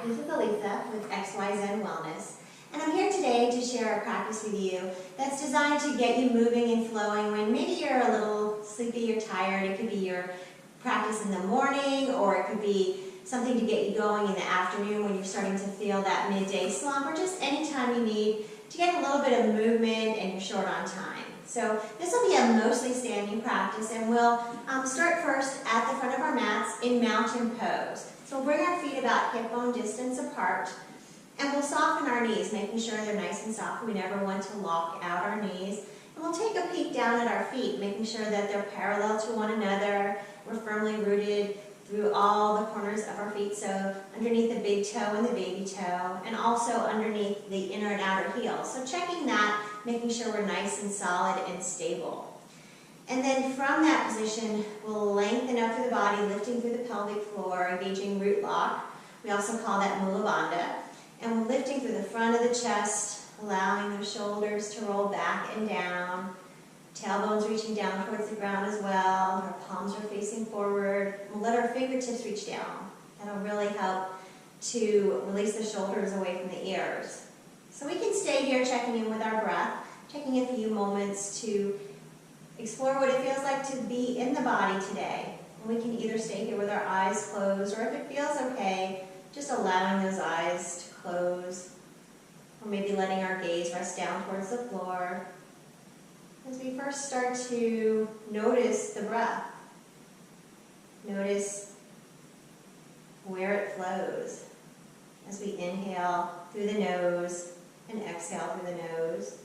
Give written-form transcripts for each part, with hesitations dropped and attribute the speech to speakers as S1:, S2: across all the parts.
S1: This is Elisa with XYZ Wellness, and I'm here today to share a practice with you that's designed to get you moving and flowing when maybe you're a little sleepy or tired. It could be your practice in the morning, or it could be something to get you going in the afternoon when you're starting to feel that midday slump, or just any time you need to get a little bit of movement and you're short on time. So this will be a mostly standing practice, and we'll start first at the front of our mats in mountain pose. So we'll bring our feet about hip bone distance apart, and we'll soften our knees, making sure they're nice and soft. We never want to lock out our knees. And we'll take a peek down at our feet, making sure that they're parallel to one another. We're firmly rooted through all the corners of our feet, so underneath the big toe and the baby toe, and also underneath the inner and outer heel. So checking that, making sure we're nice and solid and stable. And then from that position, we'll lengthen up through the body, lifting through the pelvic floor, engaging root lock. We also call that Mula Bandha. And we're lifting through the front of the chest, allowing the shoulders to roll back and down. Tailbones reaching down towards the ground as well. Our palms are facing forward. We'll let our fingertips reach down. That'll really help to release the shoulders away from the ears. So we can stay here checking in with our breath, taking a few moments to explore what it feels like to be in the body today. And we can either stay here with our eyes closed, or if it feels okay, just allowing those eyes to close, or maybe letting our gaze rest down towards the floor. As we first start to notice the breath, notice where it flows as we inhale through the nose and exhale through the nose.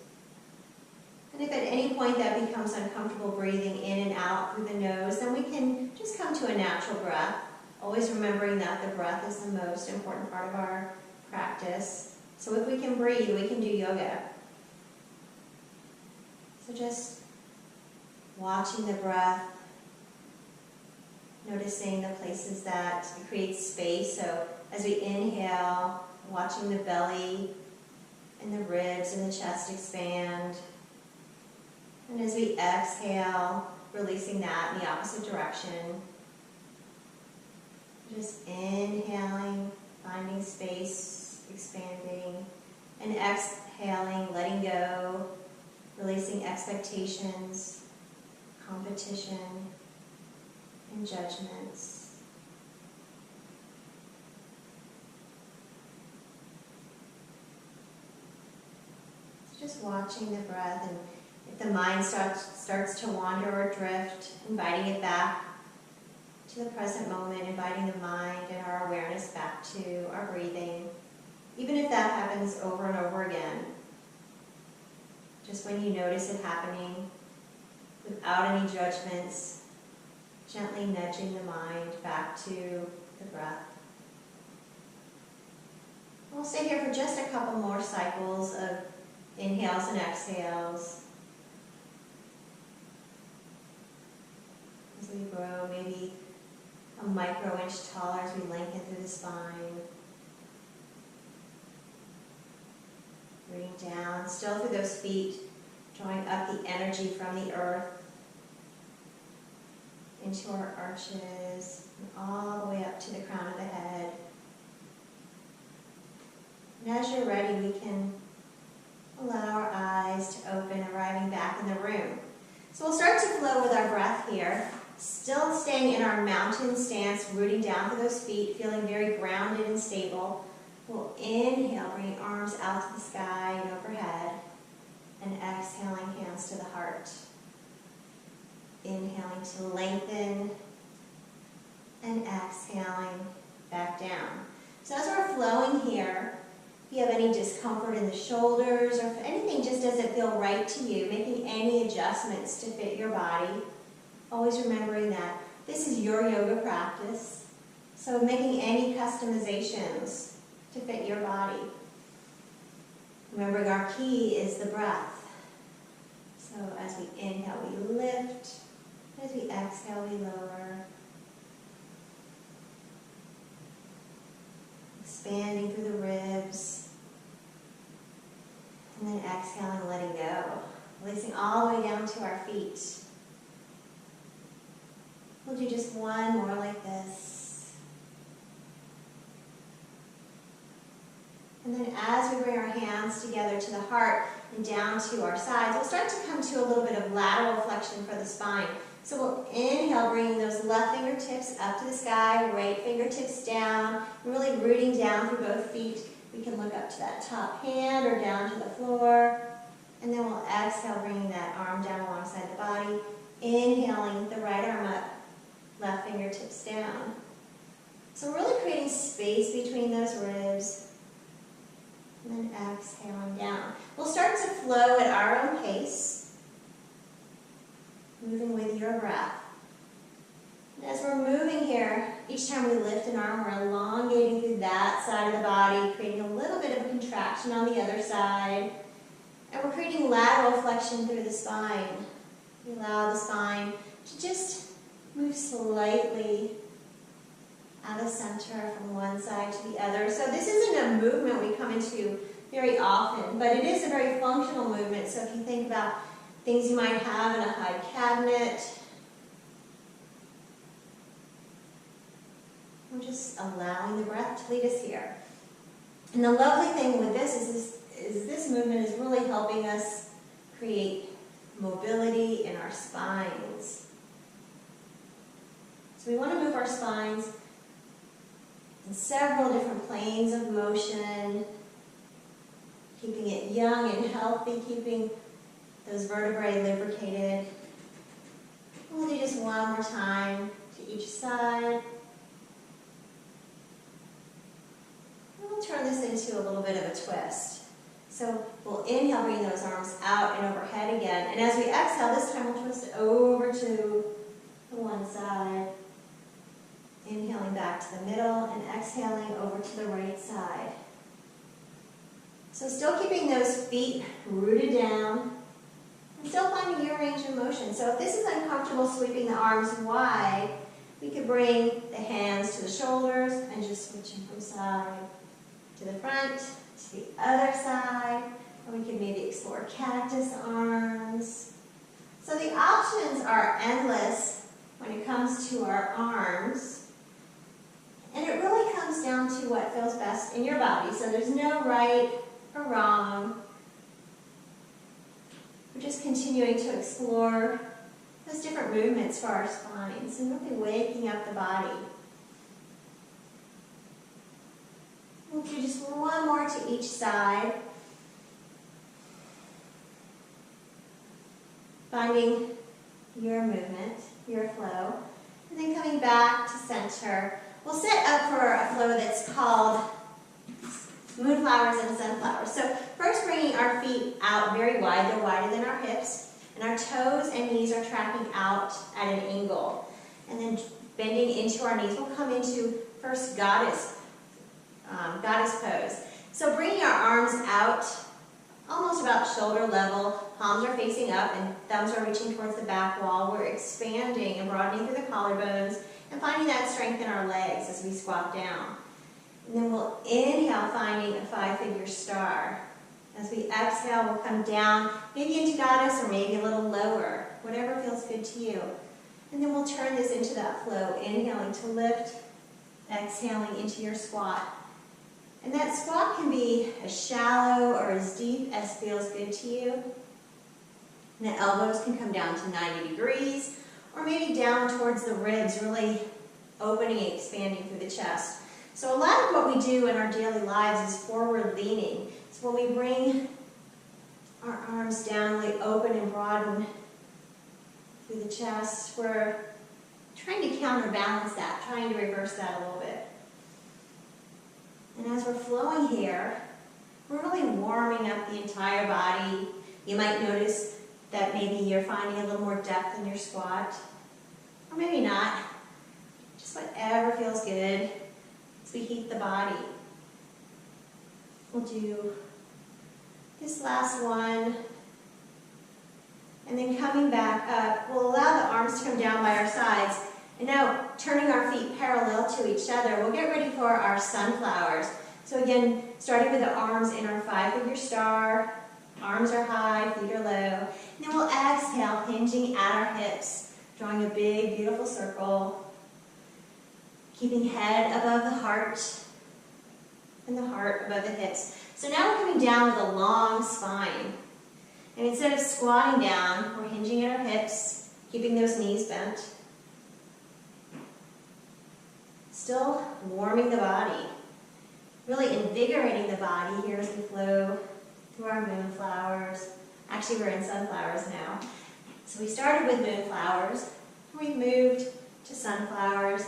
S1: And if at any point that becomes uncomfortable breathing in and out through the nose, then we can just come to a natural breath, always remembering that the breath is the most important part of our practice. So if we can breathe, we can do yoga. So just watching the breath, noticing the places that it creates space. So as we inhale, watching the belly and the ribs and the chest expand. And as we exhale, releasing that in the opposite direction. Just inhaling, finding space, expanding, and exhaling, letting go, releasing expectations, competition, and judgments. So just watching the breath, and if the mind starts to wander or drift, inviting it back to the present moment, inviting the mind and our awareness back to our breathing, even if that happens over and over again. Just when you notice it happening, without any judgments, gently nudging the mind back to the breath. We'll stay here for just a couple more cycles of inhales and exhales. As we grow, maybe a micro-inch taller as we lengthen through the spine. Breathing down, still through those feet, drawing up the energy from the earth into our arches, and all the way up to the crown of the head. And as you're ready, we can allow our eyes to open, arriving back in the room. So we'll start to flow with our breath here, still staying in our mountain stance, rooting down through those feet, feeling very grounded and stable. We'll inhale, bringing arms out to the sky and overhead, and exhaling, hands to the heart. Inhaling to lengthen, and exhaling back down. So as we're flowing here, if you have any discomfort in the shoulders, or if anything just doesn't feel right to you, making any adjustments to fit your body, always remembering that this is your yoga practice, so making any customizations to fit your body. Remembering our key is the breath. So as we inhale, we lift. As we exhale, we lower. Expanding through the ribs. And then exhaling, letting go. Releasing all the way down to our feet. We'll do just one more like this. And then as we bring our hands together to the heart and down to our sides, we'll start to come to a little bit of lateral flexion for the spine. So we'll inhale, bringing those left fingertips up to the sky, right fingertips down, really rooting down through both feet. We can look up to that top hand or down to the floor. And then we'll exhale, bringing that arm down alongside the body. Inhaling the right arm up, left fingertips down. So we're really creating space between those ribs. And then exhaling down. We'll start to flow at our own pace, moving with your breath. And as we're moving here, each time we lift an arm, we're elongating through that side of the body, creating a little bit of a contraction on the other side. And we're creating lateral flexion through the spine. We allow the spine to just move slightly out of center from one side to the other. So this isn't a movement we come into very often, but it is a very functional movement. So if you think about things you might have in a high cabinet, we're just allowing the breath to lead us here. And the lovely thing with this is this movement is really helping us create mobility in our spines. So we want to move our spines in several different planes of motion, keeping it young and healthy, keeping those vertebrae lubricated. We'll do just one more time to each side. And we'll turn this into a little bit of a twist. So we'll inhale, bring those arms out and overhead again. And as we exhale, this time we'll twist it over to the one side. Inhaling back to the middle and exhaling over to the right side. So still keeping those feet rooted down and still finding your range of motion. So if this is uncomfortable, sweeping the arms wide, we could bring the hands to the shoulders and just switching from side to the front, to the other side, or we could maybe explore cactus arms. So the options are endless when it comes to our arms. And it really comes down to what feels best in your body. So there's no right or wrong. We're just continuing to explore those different movements for our spines and really waking up the body. We'll do just one more to each side. Finding your movement, your flow. And then coming back to center. We'll set up for a flow that's called moonflowers and sunflowers. So first bringing our feet out very wide, they're wider than our hips, and our toes and knees are tracking out at an angle. And then bending into our knees, we'll come into first goddess pose. So bringing our arms out almost about shoulder level, palms are facing up and thumbs are reaching towards the back wall. We're expanding and broadening through the collarbones and finding that strength in our legs as we squat down. And then we'll inhale, finding a five-figure star. As we exhale, we'll come down, maybe into goddess or maybe a little lower, whatever feels good to you. And then we'll turn this into that flow, inhaling to lift, exhaling into your squat. And that squat can be as shallow or as deep as feels good to you. And the elbows can come down to 90 degrees, or maybe down towards the ribs, really opening and expanding through the chest. So a lot of what we do in our daily lives is forward leaning. So when we bring our arms down, really open and broaden through the chest, we're trying to counterbalance that, trying to reverse that a little bit. And as we're flowing here, we're really warming up the entire body. You might notice that maybe you're finding a little more depth in your squat, or maybe not. Just whatever feels good as we heat the body. We'll do this last one, and then coming back up, we'll allow the arms to come down by our sides. And now turning our feet parallel to each other, we'll get ready for our sunflowers. So again, starting with the arms in our five-figure star, arms are high, feet are low. And then we'll exhale, hinging at our hips, drawing a big, beautiful circle, keeping head above the heart. and the heart above the hips. So now we're coming down with a long spine. And instead of squatting down, we're hinging at our hips, keeping those knees bent. Still warming the body. Really invigorating the body here as we flow through our moonflowers. Actually, we're in sunflowers now. So we started with moonflowers. We moved to sunflowers.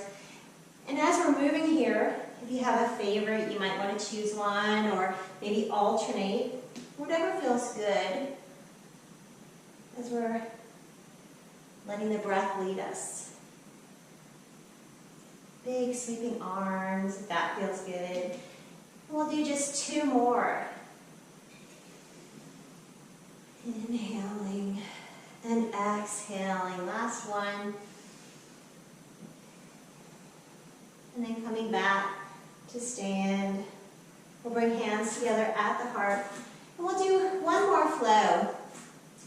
S1: And as we're moving here, if you have a favorite, you might want to choose one or maybe alternate. Whatever feels good as we're letting the breath lead us. Big sweeping arms, if that feels good. We'll do just 2 more. Inhaling and exhaling. Last one. And then coming back to stand. We'll bring hands together at the heart. And we'll do 1 more flow.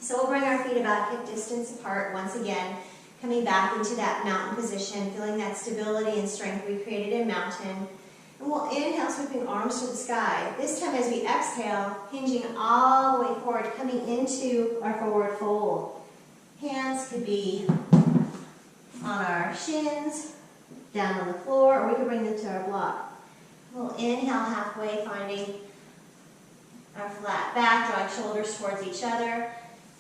S1: So we'll bring our feet about hip distance apart once again. Coming back into that mountain position, feeling that stability and strength we created in mountain. And we'll inhale, sweeping arms to the sky. This time as we exhale, hinging all the way forward, coming into our forward fold. Hands could be on our shins, down on the floor, or we could bring them to our block. We'll inhale halfway, finding our flat back, drawing shoulders towards each other.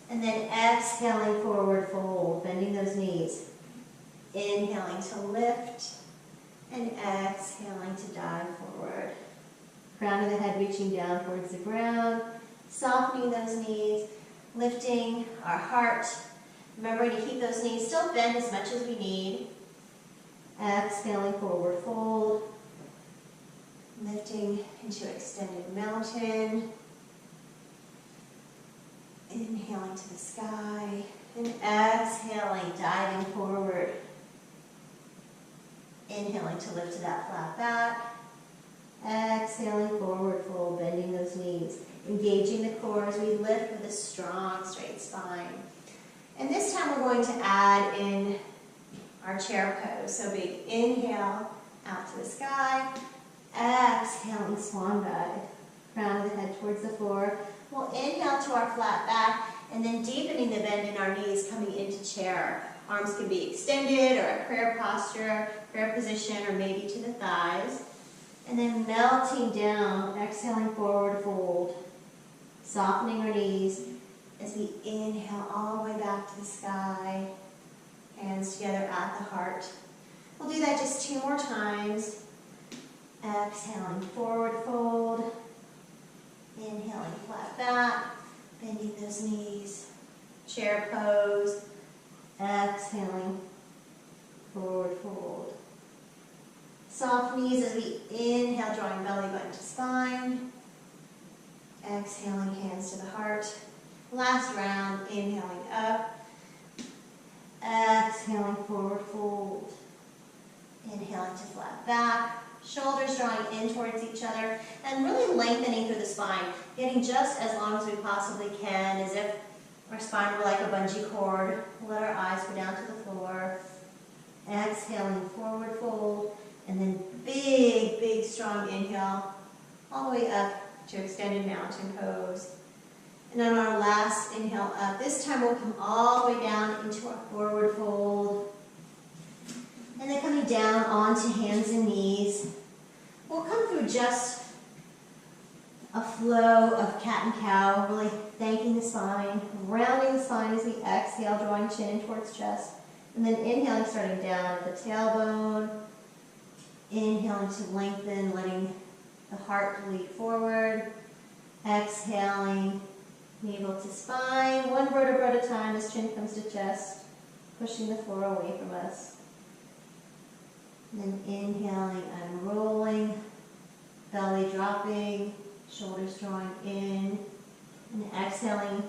S1: And then exhaling, forward fold, bending those knees. Inhaling to lift, and exhaling to dive forward. Crown of the head reaching down towards the ground, softening those knees, lifting our heart. Remembering to keep those knees still bent as much as we need. Exhaling, forward fold, lifting into extended mountain. Inhaling to the sky, and exhaling, diving forward. Inhaling to lift to that flat back. Exhaling, forward fold, bending those knees. Engaging the core as we lift with a strong, straight spine. And this time we're going to add in our chair pose. So big inhale, out to the sky. Exhaling, swan dive. Crown of the head towards the floor. We'll inhale to our flat back, and then deepening the bend in our knees, coming into chair. Arms can be extended, or a prayer posture, prayer position, or maybe to the thighs. And then melting down, exhaling, forward fold. Softening our knees as we inhale all the way back to the sky. Hands together at the heart. We'll do that just 2 more times. Exhaling, forward fold. Inhaling, flat back, bending those knees, chair pose, exhaling, forward fold. Soft knees as we inhale, drawing belly button to spine, exhaling, hands to the heart. Last round, inhaling up, exhaling, forward fold, inhaling to flat back. Shoulders drawing in towards each other and really lengthening through the spine, getting just as long as we possibly can, as if our spine were like a bungee cord. Let our eyes go down to the floor. Exhaling, forward fold, and then big, big, strong inhale all the way up to extended mountain pose. And on our last inhale up, this time we'll come all the way down into our forward fold. And then coming down onto hands and knees. We'll come through just a flow of cat and cow, really thanking the spine, rounding the spine as we exhale, drawing chin in towards chest. And then inhaling, starting down at the tailbone. Inhaling to lengthen, letting the heart lead forward. Exhaling, navel to spine, 1 vertebra at a time as chin comes to chest, pushing the floor away from us. And then inhaling, unrolling, belly dropping, shoulders drawing in, and exhaling,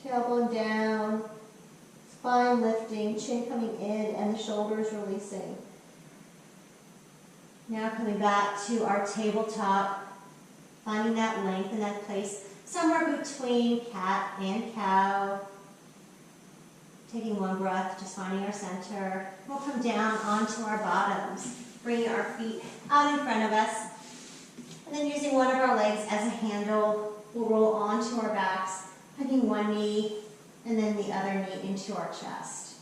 S1: tailbone down, spine lifting, chin coming in, and the shoulders releasing. Now coming back to our tabletop, finding that length in that place, somewhere between cat and cow. Taking 1 breath, just finding our center. We'll come down onto our bottoms. bringing our feet out in front of us. And then using one of our legs as a handle, we'll roll onto our backs, hugging one knee and then the other knee into our chest.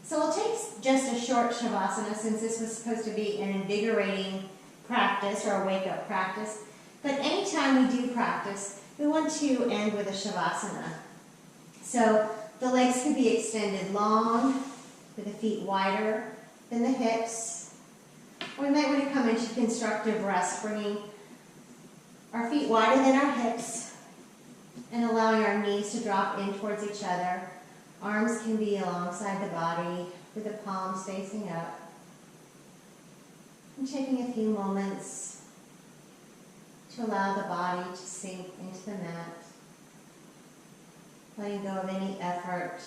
S1: So we'll take just a short Shavasana since this was supposed to be an invigorating practice or a wake-up practice. But anytime we do practice, we want to end with a Shavasana. So the legs could be extended long, with the feet wider than the hips. We might want to come into constructive rest, bringing our feet wider than our hips and allowing our knees to drop in towards each other. Arms can be alongside the body with the palms facing up. And taking a few moments to allow the body to sink into the mat. Letting go of any effort.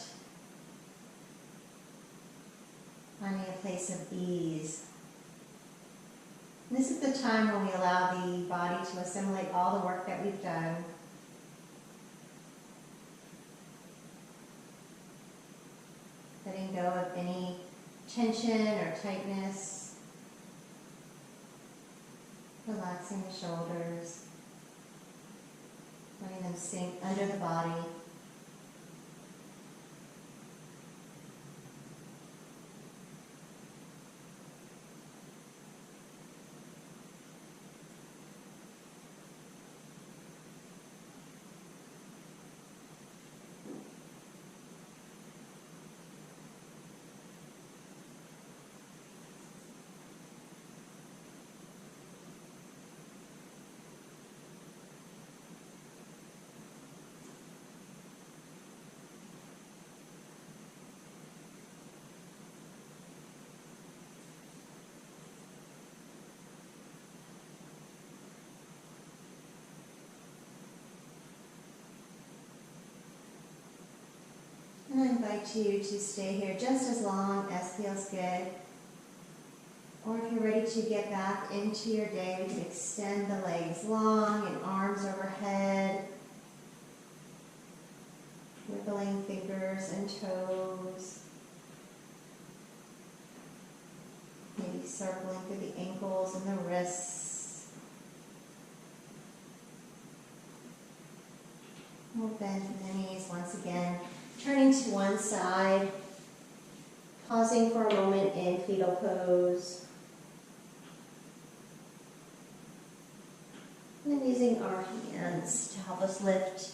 S1: Finding a place of ease. And this is the time when we allow the body to assimilate all the work that we've done. Letting go of any tension or tightness. Relaxing the shoulders. Letting them sink under the body. And I invite you to stay here just as long as feels good. Or if you're ready to get back into your day, we can extend the legs long and arms overhead. Wiggling fingers and toes. Maybe circling through the ankles and the wrists. We'll bend the knees once again. Turning to one side, pausing for a moment in fetal pose. And then using our hands to help us lift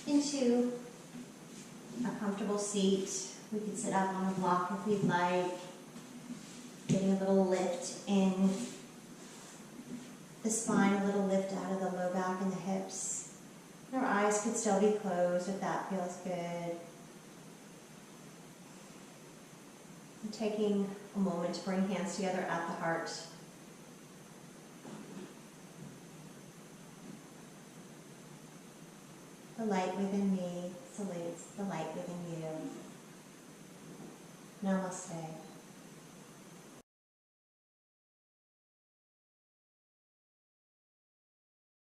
S1: into a comfortable seat. We can sit up on a block if we'd like. Getting a little lift in the spine, a little lift out of the low back and the hips. Our eyes could still be closed if that feels good. And taking a moment to bring hands together at the heart. The light within me salutes the light within you. Namaste.